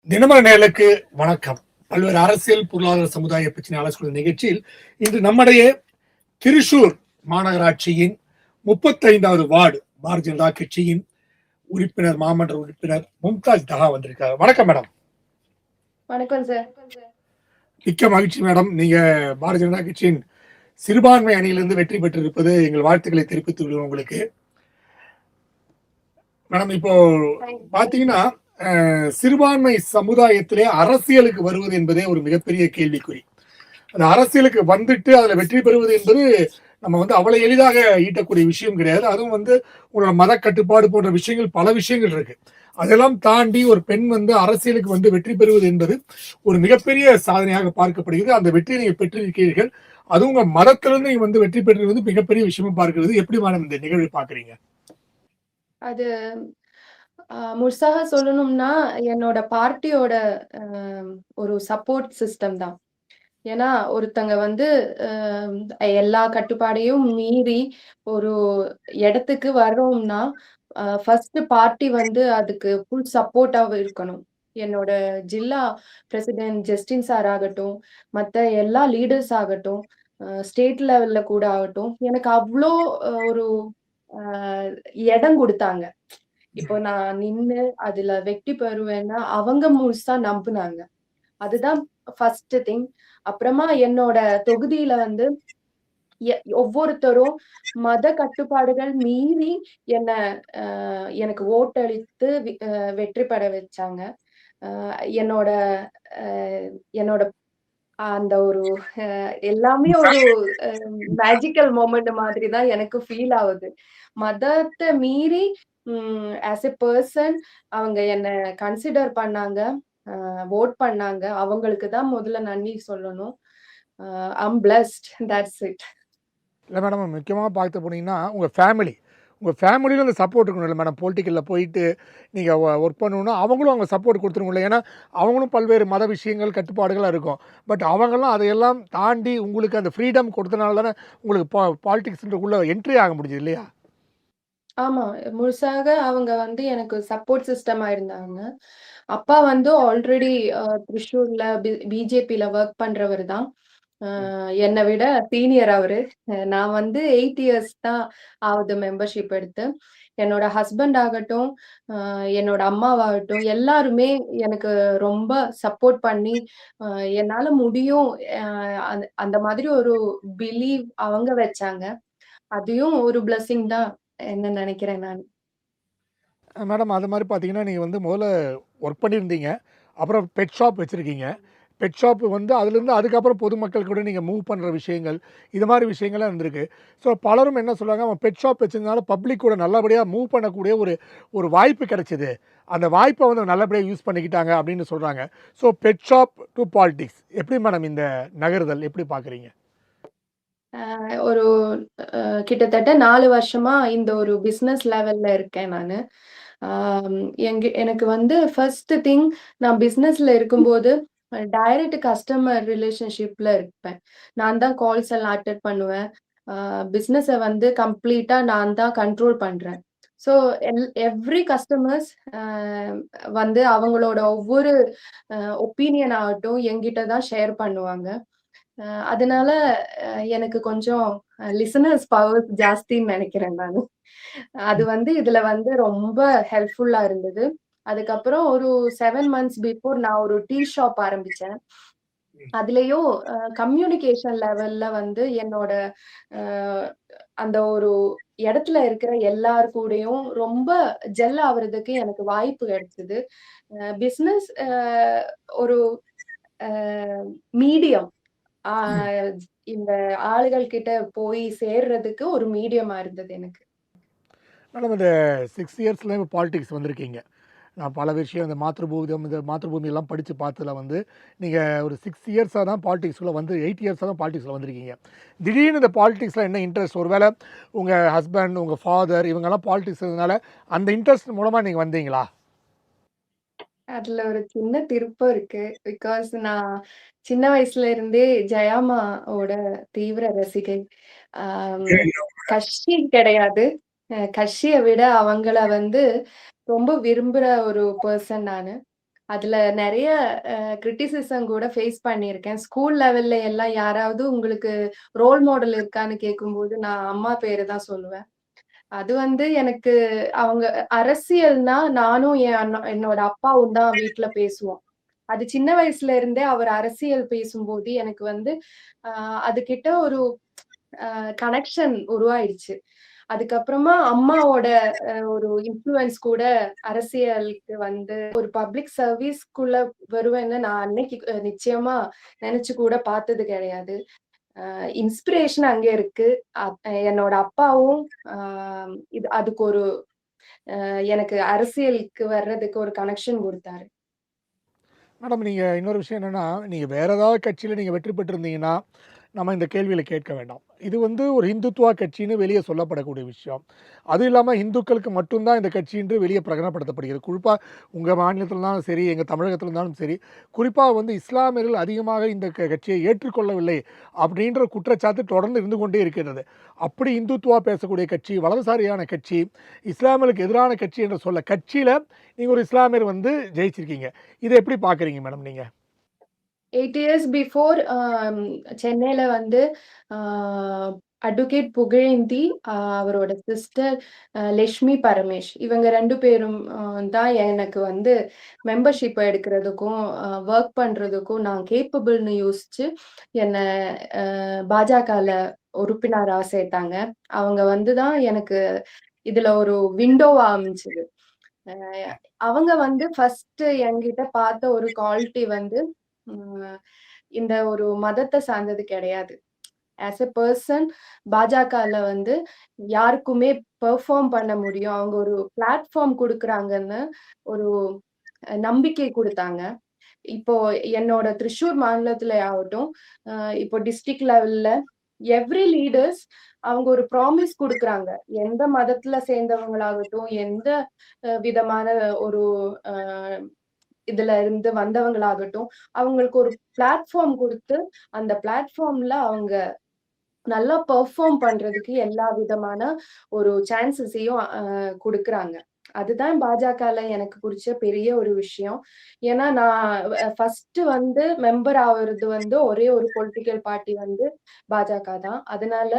தினமர நேயர்களுக்கு வணக்கம். பல்வேறு அரசியல், பொருளாதார, சமுதாய பிரச்சனை ஆலோசனை நிகழ்ச்சியில் இன்று நம்முடைய திருச்சூர் மாநகராட்சியின் 35வது வார்டு பாரதிய ஜனதா கட்சியின் உறுப்பினர், மாமன்ற உறுப்பினர் மும்தாஜ் தகா வந்திருக்காங்க. வணக்கம் மேடம். வணக்கம் சார். மிக்க மகிழ்ச்சி மேடம். நீங்க பாரதிய ஜனதா கட்சியின் சிறுபான்மை அணியிலிருந்து வெற்றி பெற்றிருப்பது எங்கள் வாழ்த்துக்களை தெரிவித்துக் கொள்கிறோம் உங்களுக்கு. மேடம், இப்போ பாத்தீங்கன்னா சிறுபான்மை சமுதாயத்திலே அரசியலுக்கு வருவது என்பதே ஒரு மிகப்பெரிய கேள்விக்குறி. அந்த அரசியலுக்கு வந்துட்டு அதுல வெற்றி பெறுவது என்பது நம்ம அவ்வளவு எளிதாக ஈட்டக்கூடிய விஷயம் கிடையாது. அதுவும் உங்களோட மத கட்டுப்பாடு போன்ற விஷயங்கள், பல விஷயங்கள் இருக்கு. அதெல்லாம் தாண்டி ஒரு பெண் அரசியலுக்கு வெற்றி பெறுவது என்பது ஒரு மிகப்பெரிய சாதனையாக பார்க்கப்படுகிறது. அந்த வெற்றியை நீங்க பெற்றிருக்கிறீர்கள். அதுவும் உங்க மதத்திலிருந்து நீங்க வெற்றி பெறுவது மிகப்பெரிய விஷயமா பார்க்கிறது. எப்படி மேடம் இந்த நிகழ்வை பாக்குறீங்க? அது முழுசாக சொல்லணும்னா என்னோட பார்ட்டியோட ஒரு சப்போர்ட் சிஸ்டம் தான். ஏன்னா ஒருத்தங்க எல்லா கட்டுப்பாடையும் மீறி ஒரு இடத்துக்கு வர்றோம்னா ஃபர்ஸ்ட் பார்ட்டி அதுக்கு ஃபுல் சப்போர்ட்டாக இருக்கணும். என்னோட ஜில்லா பிரசிடென்ட் ஜஸ்டின் சார் ஆகட்டும், மற்ற எல்லா லீடர்ஸ் ஆகட்டும், ஸ்டேட் லெவல்ல கூட ஆகட்டும், எனக்கு அவ்வளோ ஒரு இடம் கொடுத்தாங்க. இப்போ நான் நின்னு அதுல வெற்றி பெறுவேன்னா அவங்க முழுசா நம்புனாங்க. அதுதான் ஃபர்ஸ்ட் திங். அப்புறமா என்னோட தொகுதியில ஒவ்வொருத்தரும் மத கட்டுப்பாடுகள் மீறி என்ன எனக்கு ஓட்டளித்து வெற்றி பெற வச்சாங்க. என்னோட என்னோட அந்த ஒரு எல்லாமே ஒரு மேஜிக்கல் மொமெண்ட் மாதிரி தான் எனக்கு ஃபீல் ஆகுது. மதத்தை மீறி ஆஸ் எ பர்சன் அவங்க என்ன கன்சிடர் பண்ணாங்க, வோட் பண்ணாங்க. அவங்களுக்கு தான் முதல்ல நன்றி சொல்லணும். I'm blessed, that's it. இல்லை மேடம், முக்கியமாக பார்த்து போனீங்கன்னா உங்கள் ஃபேமிலியில் அந்த சப்போர்ட் இருக்கணும் இல்லை மேடம். பொலிட்டிக்கலில் போயிட்டு நீங்கள் ஒர்க் பண்ணணுன்னா அவங்களும் அவங்க சப்போர்ட் கொடுத்துருங்களே. ஏன்னா அவங்களும் பல்வேறு மத விஷயங்கள், கட்டுப்பாடுகளாக இருக்கும். பட் அவங்கெல்லாம் அதையெல்லாம் தாண்டி உங்களுக்கு அந்த ஃப்ரீடம் கொடுத்தனால தானே உங்களுக்கு பாலிடிக்ஸ்ன்றக்குள்ளே என்ட்ரி ஆக முடியுது இல்லையா? ஆமா, முழுசாக அவங்க எனக்கு சப்போர்ட் சிஸ்டமா இருந்தாங்க. அப்பா ஆல்ரெடி திருச்சூர்ல பிஜேபியில ஒர்க் பண்றவர் தான். என்னை விட சீனியர் அவரு. நான் 8 இயர்ஸ் தான் ஆகுது மெம்பர்ஷிப் எடுத்து. என்னோட ஹஸ்பண்ட் ஆகட்டும், என்னோட அம்மாவாகட்டும், எல்லாருமே எனக்கு ரொம்ப சப்போர்ட் பண்ணி என்னால முடியும் அந்த மாதிரி ஒரு பிலீவ் அவங்க வச்சாங்க. அதையும் ஒரு பிளஸிங் தான் என்ன நினைக்கிறேன் நான். மேடம், அது மாதிரி பார்த்தீங்கன்னா நீங்கள் முதல்ல ஒர்க் பண்ணியிருந்தீங்க. அப்புறம் பெட் ஷாப் வச்சுருக்கீங்க. பெட் ஷாப் அதுலேருந்து அதுக்கப்புறம் பொதுமக்கள் கூட நீங்கள் மூவ் பண்ணுற விஷயங்கள், இது மாதிரி விஷயங்கள்லாம் இருந்திருக்கு. ஸோ பலரும் என்ன சொல்கிறாங்க, அவன் பெட் ஷாப் வச்சிருந்தனால பப்ளிக் கூட நல்லபடியாக மூவ் பண்ணக்கூடிய ஒரு வாய்ப்பு கிடைச்சிது. அந்த வாய்ப்பை நல்லபடியாக யூஸ் பண்ணிக்கிட்டாங்க அப்படின்னு சொல்கிறாங்க. So pet shop to politics எப்படி மேடம் இந்த நகருதல் எப்படி பார்க்குறீங்க? ஒரு கிட்டத்தட்ட 4 வருஷமா இந்த ஒரு பிசினஸ் லெவல்ல இருக்கேன் நானு. எனக்கு ஃபர்ஸ்ட் திங், நான் பிசினஸ்ல இருக்கும்போது டைரக்ட் கஸ்டமர் ரிலேஷன்ஷிப்ல இருப்பேன். நான் தான் கால்ஸ் எல்லாம் அட்டெண்ட் பண்ணுவேன். பிசினஸ கம்ப்ளீட்டா நான் தான் கண்ட்ரோல் பண்றேன். ஸோ எவ்ரி கஸ்டமர்ஸ் அவங்களோட ஒவ்வொரு ஒப்பீனியன் ஆகட்டும் என்கிட்ட தான் ஷேர் பண்ணுவாங்க. அதனால எனக்கு கொஞ்சம் லிசனர்ஸ் பவர் ஜாஸ்தின்னு நினைக்கிறேன் நானு. அது இதுல ரொம்ப ஹெல்ப்ஃபுல்லா இருந்தது. அதுக்கப்புறம் ஒரு 7 மந்த்ஸ் பிஃபோர் நான் ஒரு டீ ஷாப் ஆரம்பிச்சேன். அதுலயும் கம்யூனிகேஷன் லெவல்ல என்னோட அந்த ஒரு இடத்துல இருக்கிற எல்லார் கூடயும் ரொம்ப ஜெல் ஆகுறதுக்கு எனக்கு வாய்ப்பு கிடைச்சது. பிசினஸ் ஒரு மீடியம். இந்த ஆளுகள் கிட்ட போய் சேர்றதுக்கு ஒரு மீடியமா இருந்தது எனக்கு. மேடம், இந்த 6 இயர்ஸ்ல பாலிடிக்ஸ் வந்திருக்கீங்க. நான் பல விஷயம் இந்த மாத்ருபூமி எல்லாம் படித்து பார்த்ததுல நீங்கள் ஒரு 6 இயர்ஸாக தான் பாலிடிக்ஸ்குள்ளே 8 இயர்ஸாக தான் பாலிடிக்ஸில் வந்திருக்கீங்க. திடீர்னு இந்த பாலிடிக்ஸில் என்ன இன்ட்ரெஸ்ட்? ஒருவேளை உங்கள் ஹஸ்பண்ட், உங்கள் ஃபாதர் இவங்கெல்லாம் பாலிடிக்ஸ் இருந்ததுனால அந்த இன்ட்ரெஸ்ட் மூலமாக நீங்கள் வந்தீங்களா? அதுல ஒரு சின்ன திருப்பம் இருக்கு. பிகாஸ் நான் சின்ன வயசுல இருந்தே ஜெயாமாவோட தீவிர ரசிகை. கட்சி கிடையாது. கட்சிய விட அவங்கள ரொம்ப விரும்புற ஒரு பெர்சன் நானு. அதுல நெறைய கிரிட்டிசிசம் கூட ஃபேஸ் பண்ணியிருக்கேன். ஸ்கூல் லெவல்ல எல்லாம் யாராவது உங்களுக்கு ரோல் மாடல் இருக்கான்னு கேட்கும்போது, நான் அம்மா பேரு தான் சொல்லுவேன். அது வந்து எனக்கு அவங்க அரசியல்னா நானும் என்னோட அப்பாவும் தான் வீட்ல பேசுவோம். அது சின்ன வயசுல இருந்தே அவர் அரசியல் பேசும்போது எனக்கு வந்து அ அதுகிட்ட ஒரு கனெக்ஷன் உருவாயிடுச்சு. அதுக்கப்புறமா அம்மாவோட ஒரு இன்ஃப்ளூயன்ஸ் கூட அரசியலுக்கு வந்து ஒரு பப்ளிக் சர்வீஸ்க்குள்ள வருவேன்னு நான் அன்னைக்கு நிச்சயமா நெனச்சு கூட பார்த்தது கிடையாது. இன்ஸ்பிரேஷன் அங்க இருக்கு. என்னோட அப்பாவும் அ அதுக்கு ஒரு எனக்கு அரசியலுக்கு வர்றதுக்கு ஒரு கனெக்ஷன் குடுத்தாரு. மேடம் நீங்க இன்னொரு விஷயம் என்னன்னா, நீங்க வேற ஏதாவது கட்சியில நீங்க வெற்றி பெற்றிருந்தீங்கன்னா, நம்ம இந்த கேள்வியில கேட்க வேண்டாம். இது வந்து ஒரு இந்துத்துவா கட்சின்னு வெளிய சொல்லப்படக்கூடிய விஷயம். அதுவும் இல்லாம இந்துக்களுக்கு மட்டும் தான் இந்த கட்சி என்று வெளிய பிரகடனப்படுத்தப்படுகிறது. குறிப்பா உங்க மாநிலத்தில இருந்தாலும் சரி, எங்க தமிழகத்தில இருந்தாலும் சரி, குறிப்பா வந்து இஸ்லாமியர்கள் அதிகமாக இந்த கட்சியை ஏற்றுக்கொள்ளவில்லை அப்படின்ற குற்றச்சாட்டு தொடர்ந்து இருந்து கொண்டே இருக்கிறது. அப்படி இந்துத்துவா பேசக்கூடிய கட்சி, வலதுசாரியான கட்சி, இஸ்லாமியர்களுக்கு எதிரான கட்சி என்று சொல்ல கட்சியில நீங்க ஒரு இஸ்லாமியர் வந்து ஜெயிச்சிருக்கீங்க. இத எப்படி பார்க்குறீங்க மேடம் நீங்க? 8 இயர்ஸ் பிஃபோர் சென்னையில வந்து அ அட்வொகேட் புகழேந்தி, அவரோட சிஸ்டர் லட்சுமி பரமேஷ் இவங்க 2 பேரும் தான் எனக்கு வந்து மெம்பர்ஷிப் எடுக்கிறதுக்கும், வொர்க் பண்றதுக்கும் நான் கேப்பபிள்னு யோசிச்சு என்ன பாஜகல உறுப்பினரா சேர்த்தாங்க. அவங்க வந்து தான் எனக்கு இதுல ஒரு விண்டோவா அமைஞ்சது. அ அவங்க வந்து ஃபர்ஸ்ட் என்கிட்ட பார்த்த ஒரு குவாலிட்டி வந்து, ம் இந்த ஒரு மதத்த சார்ந்தது கிடையாது. ஆஸ் எ பெர்சன் பாஜகல வந்து யாருக்குமே பெர்ஃபார்ம் பண்ண முடியும். அவங்க ஒரு பிளாட்ஃபார்ம் குடுக்குறாங்கன்னு ஒரு நம்பிக்கை குடுத்தாங்க. இப்போ என்னோட திரிச்சூர் மாநிலத்தில ஆகட்டும், அ இப்போ டிஸ்ட்ரிக்ட் லெவல்ல எவ்ரி லீடர்ஸ் அவங்க ஒரு ப்ராமிஸ் குடுக்குறாங்க. எந்த மதத்துல சேர்ந்தவங்களாகட்டும், எந்த விதமான ஒரு அ இதுல இருந்து வந்தவங்களாகட்டும், அவங்களுக்கு ஒரு பிளாட்ஃபார்ம் குடுத்து, அந்த பிளாட்ஃபார்ம்ல அவங்க நல்லா பெர்ஃபார்ம் பண்றதுக்கு எல்லா விதமான ஒரு சான்ஸஸையும் குடுக்குறாங்க. அதுதான் பாஜகல எனக்கு புடிச்ச பெரிய ஒரு விஷயம். ஏன்னா நான் ஃபர்ஸ்ட் வந்து மெம்பர் ஆவுறது வந்து ஒரே ஒரு பொலிட்டிக்கல் பார்ட்டி வந்து பாஜக தான். அதனால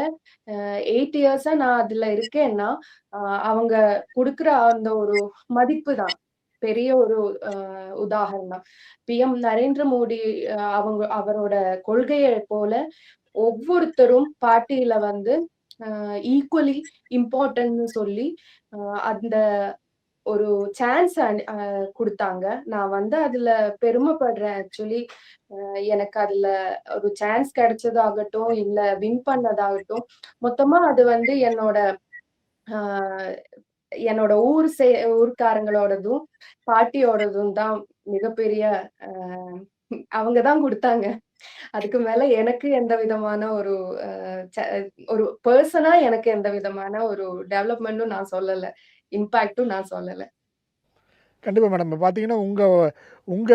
8 இயர்ஸா நான் அதுல இருக்கேன்னா, அ அவங்க குடுக்குற அந்த ஒரு மதிப்பு தான். பெரிய ஒரு உதாரணம். பிஎம் நரேந்திர மோடி அவரோட கொள்கைய போல ஒவ்வொருத்தரும் பார்ட்டியில வந்து ஈக்குவலி இம்பார்ட்டன்ட்ன்னு சொல்லி, அ அந்த ஒரு சான்ஸ் குடுத்தாங்க. நான் வந்து அதுல பெருமைப்படுறேன் ஆக்சுவலி. எனக்கு அதுல ஒரு சான்ஸ் கிடைச்சதாகட்டும், இல்ல வின் பண்ணதாகட்டும், மொத்தமா அது வந்து அ என்னோட ஊர்க்காரங்களோடதும், பாட்டியோடதும் தான் மிகப்பெரிய அ அவங்க தான் குடுத்தாங்க. அதுக்கு மேல எனக்கு எந்த விதமான ஒரு அ ச ஒரு பெர்சனா எனக்கு எந்த விதமான ஒரு டெவலப்மென்ட்டும் நான் சொல்லல. இம்பாக்ட்டும் நான் சொல்லல. கண்டிப்பா மேடம். இப்ப பார்த்தீங்கன்னா, உங்க உங்க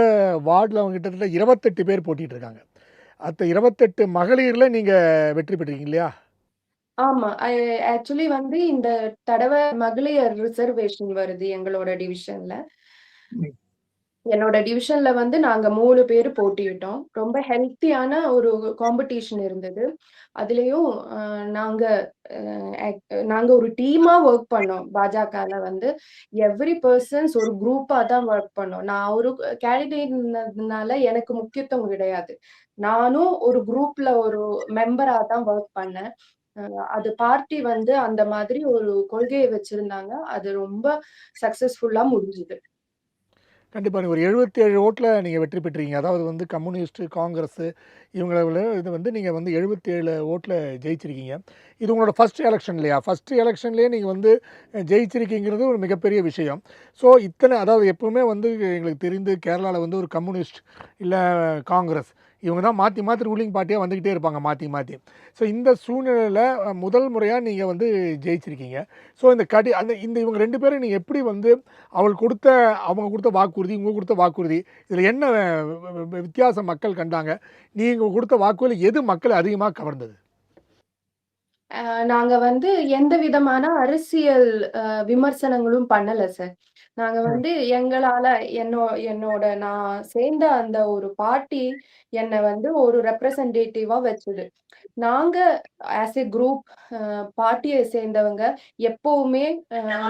வார்டுல கிட்டத்தட்ட 28 பேர் போட்டியிட்டு இருக்காங்க. அந்த 28 மகளிர்ல நீங்க வெற்றி பெற்றீங்க இல்லையா? ஆமா. ஆக்சுவலி வந்து இந்த தடவ மகளிர் ரிசர்வேஷன் வருது எங்களோட டிவிஷன்ல. ம். என்னோட டிவிஷன்ல வந்து நாங்க 3 பேரு போட்டியிட்டோம். ரொம்ப ஹெல்த்தியான ஒரு காம்படிஷன் இருந்தது. அதுலயும் அ நாங்க அ ஆக் நாங்க ஒரு டீமா வொர்க் பண்ணோம். பாஜகல வந்து எவ்ரி பெர்சன்ஸ் ஒரு குரூப்பா தான் வொர்க் பண்ணோம். நான் ஒரு கேண்டிடேட்ன்றதுனால எனக்கு முக்கியத்துவம் கிடையாது. நானும் ஒரு குரூப்ல ஒரு மெம்பரா தான் வொர்க் பண்ணேன். அ அது பார்ட்டி வந்து அந்த மாதிரி ஒரு கொள்கைய வச்சிருந்தாங்க. அது ரொம்ப சக்சஸ்ஃபுல்லா முடிஞ்சுது. கண்டிப்பா. நீங்க ஒரு 77 ஓட்ல நீங்க வெற்றி பெற்றீங்க. அதாவது வந்து கம்யூனிஸ்ட், காங்கிரஸ் இவங்கள விட இது வந்து நீங்க வந்து 77 ஓட்ல ஜெயிச்சிருக்கீங்க. இது உங்களோட ஃபர்ஸ்ட் எலக்ஷன் இல்லையா? ஃபர்ஸ்ட் எலக்ஷன்லேயே நீங்க வந்து ஜெயிச்சிருக்கீங்கிறது ஒரு மிகப்பெரிய விஷயம். ஸோ இத்தனை அதாவது எப்பவுமே வந்து எங்களுக்கு தெரிந்து கேரளால வந்து ஒரு கம்யூனிஸ்ட், இல்ல காங்கிரஸ் இவங்க தான் மாத்தி மாத்தி ரூலிங் பார்ட்டியா வந்துகிட்டே இருப்பாங்க மாத்தி மாத்தி. ஸோ இந்த சூழ்நிலையில முதல் முறையா நீங்க வந்து ஜெயிச்சிருக்கீங்க. ஸோ இந்த இவங்க 2 பேரும் நீங்க எப்படி வந்து அவங்க குடுத்த வாக்குறுதி, உங்க குடுத்த வாக்குறுதி, இதில என்ன வித்தியாசம் மக்கள் கண்டாங்க? நீங்க குடுத்த வாக்குறுதில எது மக்கள அதிகமா கவர்ந்தது? நாங்க வந்து எந்த விதமான அரசியல் விமர்சனங்களும் பண்ணல சார். நாங்க ம். வந்து எங்களால என்னோட நான் சேர்ந்த அந்த ஒரு பார்ட்டி என்ன வந்து ஒரு ரெப்ரசன்டேட்டிவா வச்சது. நாங்க ஆஸ் எ குரூப் பார்ட்டிய சேர்ந்தவங்க எப்பவுமே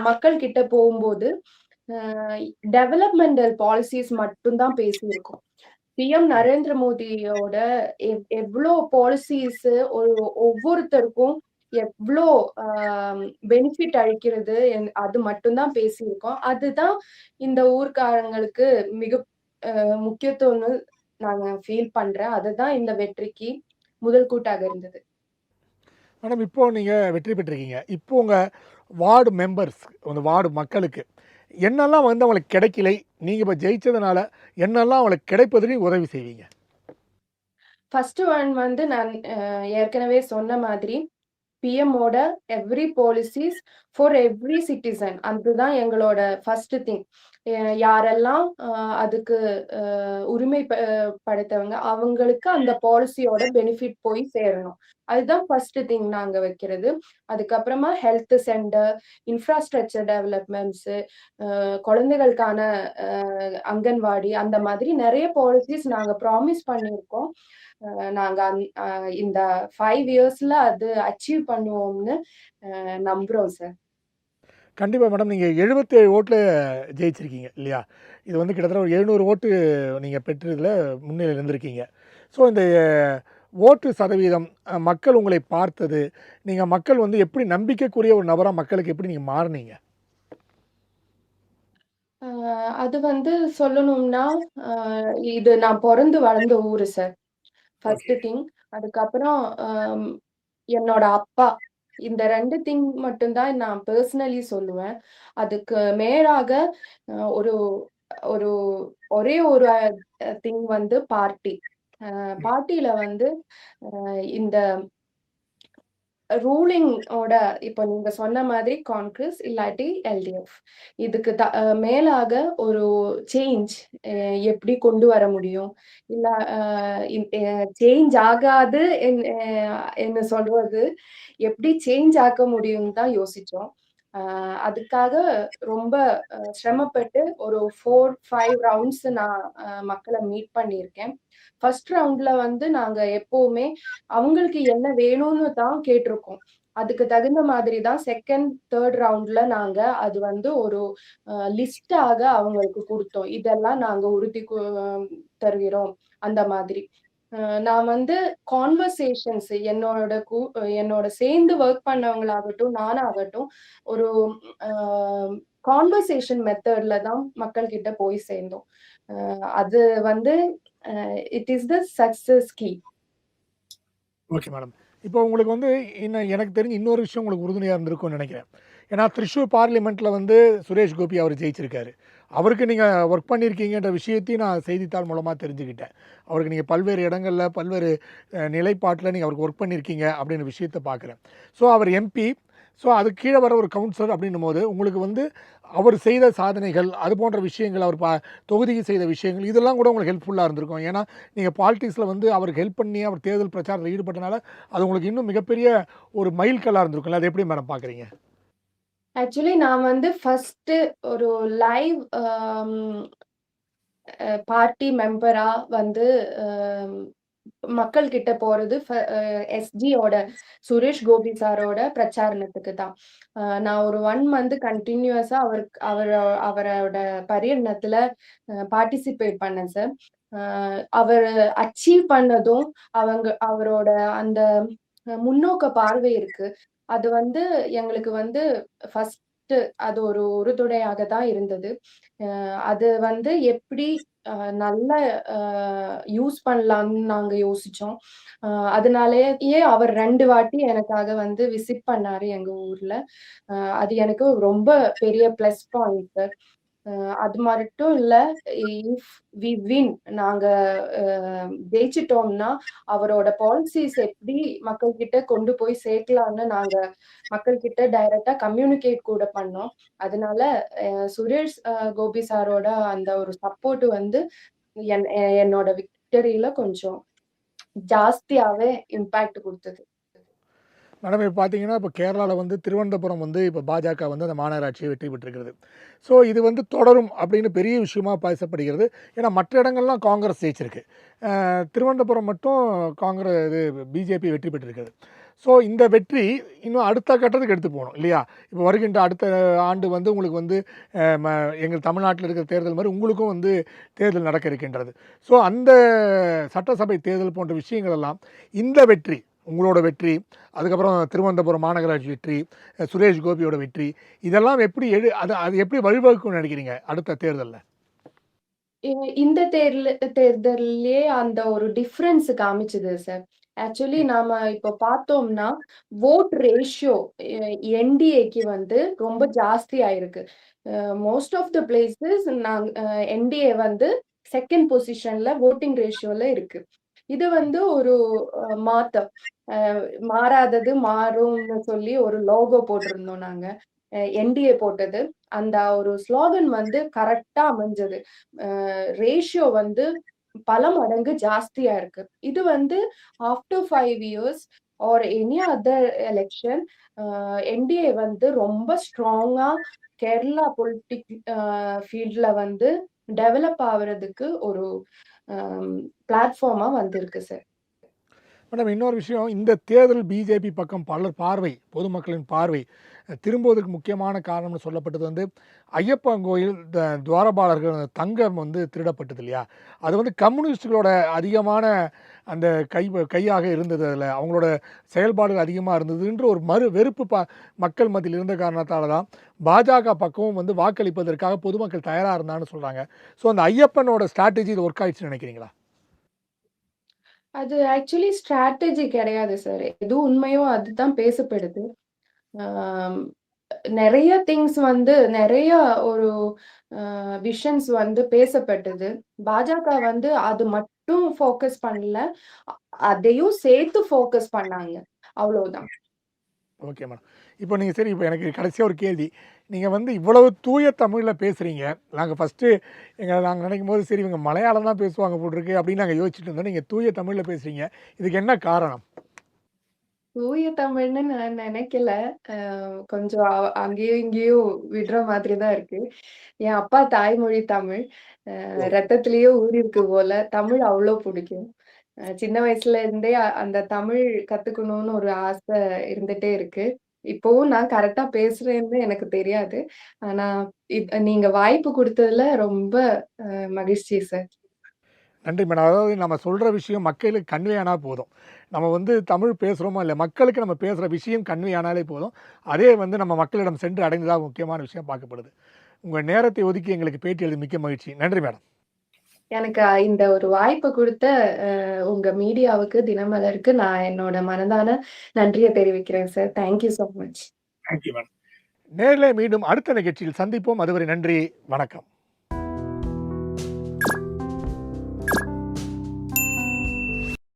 மக்கள் கிட்ட போகும்போது டெவலப்மெண்டல் பாலிசிஸ் மட்டும் தான் பேசியிருக்கோம். பிஎம் நரேந்திர மோடியோட எவ்ளோ பாலிசிஸ் ஒரு ஒவ்வொருத்தருக்கும் எவ்ளோ பெனிஃபிட் அளிக்கிறது அது மட்டும் தான் பேசியிருக்கோம். அதுதான் இந்த ஊர்க்காரங்களுக்கு மிக முக்கியத்துவம்னு நாங்க ஃபீல் பண்றேன். அதுதான் இந்த வெற்றிக்கு முதல் கூட்டாக இருந்தது. மேடம் இப்போ நீங்க வெற்றி பெற்றிருக்கீங்க. இப்போ உங்க வார்டு மெம்பர்ஸ், அந்த வார்டு மக்களுக்கு என்னெல்லாம் வந்து அவங்களுக்கு கிடைக்கலை, நீங்க இப்ப ஜெயிச்சதுனால என்னெல்லாம் அவங்களுக்கு கிடைப்பதற்கு உதவி செய்வீங்க? ஃபர்ஸ்ட் ஒன் வந்து நான் ஏற்கனவே சொன்ன மாதிரி பிஎம்மோட every policies for every citizen அதுதான் எங்களோட ஃபர்ஸ்ட் திங். யாரெல்லாம் அதுக்கு உரிமை படுத்தவங்க அவங்களுக்கு அந்த பாலிசியோட பெனிஃபிட் போய் சேரணும். அதுதான் ஃபர்ஸ்ட் திங் நாங்க வைக்கிறது. அதுக்கப்புறமா ஹெல்த் சென்டர், இன்ஃப்ராஸ்ட்ரக்சர் டெவலப்மெண்ட்ஸ், குழந்தைகளுக்கான அங்கன்வாடி அந்த மாதிரி நிறைய பாலிசிஸ் நாங்க ப்ராமிஸ் பண்ணியிருக்கோம். நாங்க இந்த 5 இயர்ஸ்ல அது அச்சீவ் பண்ணுவோம்னு நம்புறோம் சார். கண்டிப்பா மேடம். நீங்க 77 ஓட்ல ஜெயிச்சிருக்கீங்க இல்லையா? இது வந்து கிட்டத்தட்ட ஒரு 700 ஓட்டு நீங்க பெற்றதுல முன்னிலையில இருந்திருக்கீங்க. ஸோ இந்த ஓட்டு சதவீதம் மக்கள் உங்களை பார்த்தது, நீங்க மக்கள் வந்து எப்படி நம்பிக்கைக்குரிய ஒரு நபரா மக்களுக்கு எப்படி நீங்க மாறுனீங்க? அ அது வந்து சொல்லணும்னா, அ இது நான் பொறந்து வளர்ந்த ஊரு சார். First okay. திங். அதுக்கப்புறம் என்னோட அப்பா. இந்த 2 திங் மட்டும் தான் நான் பெர்சனலி சொல்லுவேன். அதுக்கு மேலாக ஒரு ஒரு ஒரே ஒரு திங் வந்து பார்ட்டி. ம். பார்ட்டில வந்து இந்த ரூலிங் ஓட இப்ப நீங்க சொன்ன மாதிரி காங்கிரஸ் இல்லாட்டி எல்டிஎஃப். இதுக்கு மேலாக ஒரு சேஞ்ச் எப்படி கொண்டு வர முடியும்? இல்ல அ சேஞ்ச் ஆகாது என்ன சொல்றது? எப்படி சேஞ்ச் ஆக்க முடியும்னு தான் யோசிச்சோம். அ அதுக்காக ரொம்ப சிரமப்பட்டு ஒரு 4, 5 ரவுண்ட்ஸ் நான் மக்கள மீட் பண்ணியிருக்கேன். ஃபர்ஸ்ட் ரவுண்ட்ல வந்து நாங்க எப்பவுமே அவங்களுக்கு என்ன வேணும்னு தான் கேட்டிருக்கோம். அதுக்கு தகுந்த மாதிரி தான் 2ண்ட், 3ர்ட் ரவுண்ட்ல நாங்க அது வந்து ஒரு லிஸ்டாக அவங்களுக்கு குடுத்தோம். இதெல்லாம் நாங்க உறுதி தருகிறோம் அந்த மாதிரி. நான் வந்து கான்வர்சேஷன்ஸ் என்னோட சேர்ந்து வொர்க் பண்ணவங்களாகட்டும், நானாகட்டும் ஒரு அ கான்வர்சேஷன் மெத்தட்ல தான் மக்கள் கிட்ட போய் சேர்ந்தோம். அது வந்து it is the success key. Okay madam. இப்போ உங்களுக்கு வந்து இன்னும் எனக்கு தெரிஞ்சு இன்னொரு விஷயம் உங்களுக்கு உறுதுணையா இருந்திருக்கும்னு நெனைக்கிறேன். ஏன்னா திரிச்சூர் பார்லிமென்ட்ல வந்து சுரேஷ் கோபி அவர் ஜெயிச்சிருக்காரு. அவருக்கு நீங்க ஒர்க் பண்ணியிருக்கீங்கன்ற விஷயத்தையும் நான் செய்தித்தாள் மூலமா தெரிஞ்சுக்கிட்டேன். அவருக்கு நீங்க பல்வேறு இடங்கள்ல, பல்வேறு நிலைப்பாட்டுல நீங்க அவருக்கு ஒர்க் பண்ணியிருக்கீங்க அப்படின்ற விஷயத்த பார்க்குறேன். ஸோ அவர் எம்பி. ஸோ அதுக்கு கீழ வர ஒரு கவுன்சிலர் அப்படின்னும்போது, உங்களுக்கு வந்து அவர் செய்த சாதனைகள், அது போன்ற விஷயங்கள் அவர் தொகுதிக்கு செய்த விஷயங்கள், இதெல்லாம் கூட உங்களுக்கு ஹெல்ப்ஃபுல்லா இருந்திருக்கும். ஏன்னா, நீங்க பாலிடிக்ஸ்ல வந்து அவருக்கு ஹெல்ப் பண்ணி, அவர் தேர்தல் பிரச்சாரத்தில ஈடுபட்டனால, அது உங்களுக்கு இன்னும் மிகப்பெரிய ஒரு மைல்கல்லா இருந்திருக்கும்ல. அத எப்படி மேடம் பார்க்குறீங்க? ஆக்சுவலி நான் வந்து ஃபர்ஸ்ட்டு ஒரு லைவ் பார்ட்டி மெம்பரா வந்து அ மக்கள் கிட்ட போறது எஸ்ஜியோட சுரேஷ் கோபி சாரோட பிரச்சாரணத்துக்கு தான். நான் ஒரு 1 மந்த் கன்டினியூஸா அவரோட பரியணத்துல பார்ட்டிசிபேட் பண்ணேன் சார். அ அவரு அச்சீவ் பண்ணதும், அவரோட அந்த முன்னோக்க பார்வை இருக்கு. அது வந்து எங்களுக்கு வந்து ஃபர்ஸ்ட்டு அது ஒரு உறுதுணையாக தான் இருந்தது. அது வந்து எப்படி அ நல்ல அ யூஸ் பண்ணலாம்னு நாங்க யோசிச்சோம். அ அதனாலேயே அவர் 2 வாட்டி எனக்காக வந்து விசிட் பண்ணாரு எங்க ஊர்ல. அது எனக்கு ரொம்ப பெரிய பிளஸ் பாயிண்ட். அ அது மட்டும் இல்ல, இஃப் வி வின் நாங்க அ ஜெயிச்சுட்டோம்னா, அவரோட பாலிசிஸ் எப்படி மக்கள் கிட்ட கொண்டு போய் சேர்க்கலாம்னு நாங்க மக்கள் கிட்ட டைரக்ட்டா கம்யூனிகேட் கூட பண்ணோம். அதனால சுரேஷ் கோபி சாரோட அந்த ஒரு சப்போர்ட் வந்து என்னோட விக்டரியில கொஞ்சம் ஜாஸ்தியாவே இம்பாக்ட் குடுத்தது. மேடம் இப்ப பார்த்தீங்கன்னா, இப்ப கேரளால வந்து திருவனந்தபுரம் வந்து இப்ப பாஜக வந்து அந்த மாநகராட்சியை வெற்றி பெற்றிருக்கிறது. ஸோ இது வந்து தொடரும் அப்படின்னு பெரிய விஷயமா பேசப்படுகிறது. ஏன்னா மற்ற இடங்கள்லாம் காங்கிரஸ் ஜெயிச்சிருக்கு. திருவனந்தபுரம் மட்டும் இது பிஜேபி வெற்றி பெற்றிருக்கிறது. ஸோ இந்த வெற்றி இன்னும் அடுத்த கட்டத்துக்கு எடுத்து போணும் இல்லையா? இப்போ வருகின்ற அடுத்த ஆண்டு வந்து உங்களுக்கு வந்து அ ம எங்கள் தமிழ்நாட்டில இருக்கிற தேர்தல் மாரி உங்களுக்கும் வந்து தேர்தல் நடக்க இருக்கின்றது. ஸோ அந்த சட்டசபை தேர்தல் போன்ற விஷயங்கள் எல்லாம் இந்த வெற்றி, உங்களோட வெற்றி, அதுக்கப்புறம் திருவனந்தபுரம் மாநகராட்சி வெற்றி, சுரேஷ் கோபியோட வெற்றி, இதெல்லாம் எப்படி அது எப்படி வழிவகுக்கும்னு நினைக்கிறீங்க அடுத்த தேர்தல்ல? இ இந்த தேர்தல்லயே அந்த ஒரு டிஃபரன்ஸ் காமிச்சது சார். ஆக்சுவலி நாம இப்ப பார்த்தோம்னா, வோட் ரேஷியோ என்டிஏக்கு வந்து ரொம்ப ஜாஸ்தி ஆயிருக்கு. Most of the places NDA வந்து 2ண்ட் பொசிஷன்ல வோட்டிங் ரேஷியோல இருக்கு. இது வந்து ஒரு மாற்றம். அ மாறாதது மாறும்னு சொல்லி ஒரு லோகோ போட்டிருந்தோம் நாங்க. என்டிஏ போட்டது. அந்த ஒரு ஸ்லோகன் வந்து கரெக்ட்டா அமைஞ்சது. ரேஷியோ வந்து பல மடங்கு ஜாஸ்தியா இருக்கு. இது வந்து after 5 years or any other election NDA வந்து ரொம்ப ஸ்ட்ராங்கா கேரளா ஃபீல்ட்ல வந்து டெவலப் ஆவறதுக்கு ஒரு பிளாட்ஃபார்மா வந்திருக்கு சார். மேடம் இன்னொரு விஷயம், இந்த தேர்தல் பிஜேபி பக்கம் பலர் பார்வை, பொதுமக்களின் பார்வை திரும்புவதற்கு முக்கியமான காரணம்னு சொல்லப்பட்டது வந்து, ஐயப்பன் கோயில் துவாரபாலர்கள் தங்கம் வந்து திருடப்பட்டது இல்லையா? அது வந்து கம்யூனிஸ்ட்டுகளோட அதிகமான அந்த கையாக இருந்தது அதில. அவங்களோட செயல்பாடுகள் அதிகமா இருந்ததுன்ற ஒரு வெறுப்பு மக்கள் மத்தியில இருந்த காரணத்தால தான், பாஜக பக்கமும் வந்து வாக்களிப்பதற்காக பொதுமக்கள் தயாரா இருந்தாங்கன்னு சொல்றாங்க. ஸோ அந்த ஐயப்பனோட ஸ்ட்ராட்டஜி இது ஒர்க் ஆயிடுச்சுன்னு நினைக்கிறீங்களா? அது ஆக்சுவலி ஸ்ட்ராட்டஜி கிடையாது சார். எது உண்மையோ அதுதான் பேசப்படுது. ஆம், நெறைய திங்ஸ் வந்து நெறைய ஒரு விஷன்ஸ் வந்து பேசப்பட்டது. பாஜக வந்து அது மட்டும் ஃபோக்கஸ் பண்ணல. அ அதையும் சேர்த்து ஃபோக்கஸ் பண்ணாங்க. அவ்வளவுதான். Okay madam. இப்போ நீங்க சரி இப்போ எனக்கு கடைசியா ஒரு கேள்வி. நீங்க வந்து இவ்வளவு தூய தமிழ்ல பேசுறீங்க. நாங்க ஃபர்ஸ்ட்டு நாங்க நினைக்கும்போது சரி இவங்க மலையாளம் தான் பேசுவாங்க போட்டுருக்கு அப்படின்னு நாங்க யோசிச்சுட்டு இருந்தோம். நீங்க தூய தமிழ்ல பேசுறீங்க. இதுக்கு என்ன காரணம்? தூய தமிழ்ன்னு நான் நெனைக்கல. கொஞ்சம் அங்கேயும் இங்கேயும் விடுற மாதிரி தான் இருக்கு. என் அப்பா தாய்மொழி தமிழ். ஓ! ரத்தத்திலேயே ஊறிருக்கு போல. தமிழ் அவ்ளோ புடிக்கும். சின்ன வயசுல இருந்தே அந்த தமிழ் கத்துக்கணும்னு ஒரு ஆசை இருந்துட்டே இருக்கு. இப்பவும் நான் கரெக்ட்டா பேசுறேன்னு எனக்கு தெரியாது. ஆனா, நீங்க வாய்ப்பு குடுத்ததுல ரொம்ப மகிழ்ச்சி சார். நன்றி மேடம். அதாவது நம்ம சொல்ற விஷயம் மக்களுக்கு கன்வே ஆனா போதும். நம்ம வந்து தமிழ் பேசுறோமோ இல்ல, மக்களுக்கு நம்ம பேசுற விஷயம் கன்வே ஆனாலே போதும். அதே வந்து நம்ம மக்களிடம் சென்று அடைந்ததா முக்கியமான விஷயம் பார்க்கப்படுது. உங்க நேரத்தை ஒதுக்கி எங்களுக்கு பேட்டி அளித்தது மிக்க மகிழ்ச்சி. நன்றி மேடம். எனக்கு இந்த ஒரு வாய்ப்பு குடுத்த உங்க மீடியாவுக்கு, தினமலருக்கு நான் என்னோட மனதான நன்றிய தெரிவிக்கிறேன் sir. Thank you so much. Thank you madam. நேரிலே மீண்டும் அடுத்த நிகழ்ச்சியில் சந்திப்போம். அதுவரை நன்றி. வணக்கம்.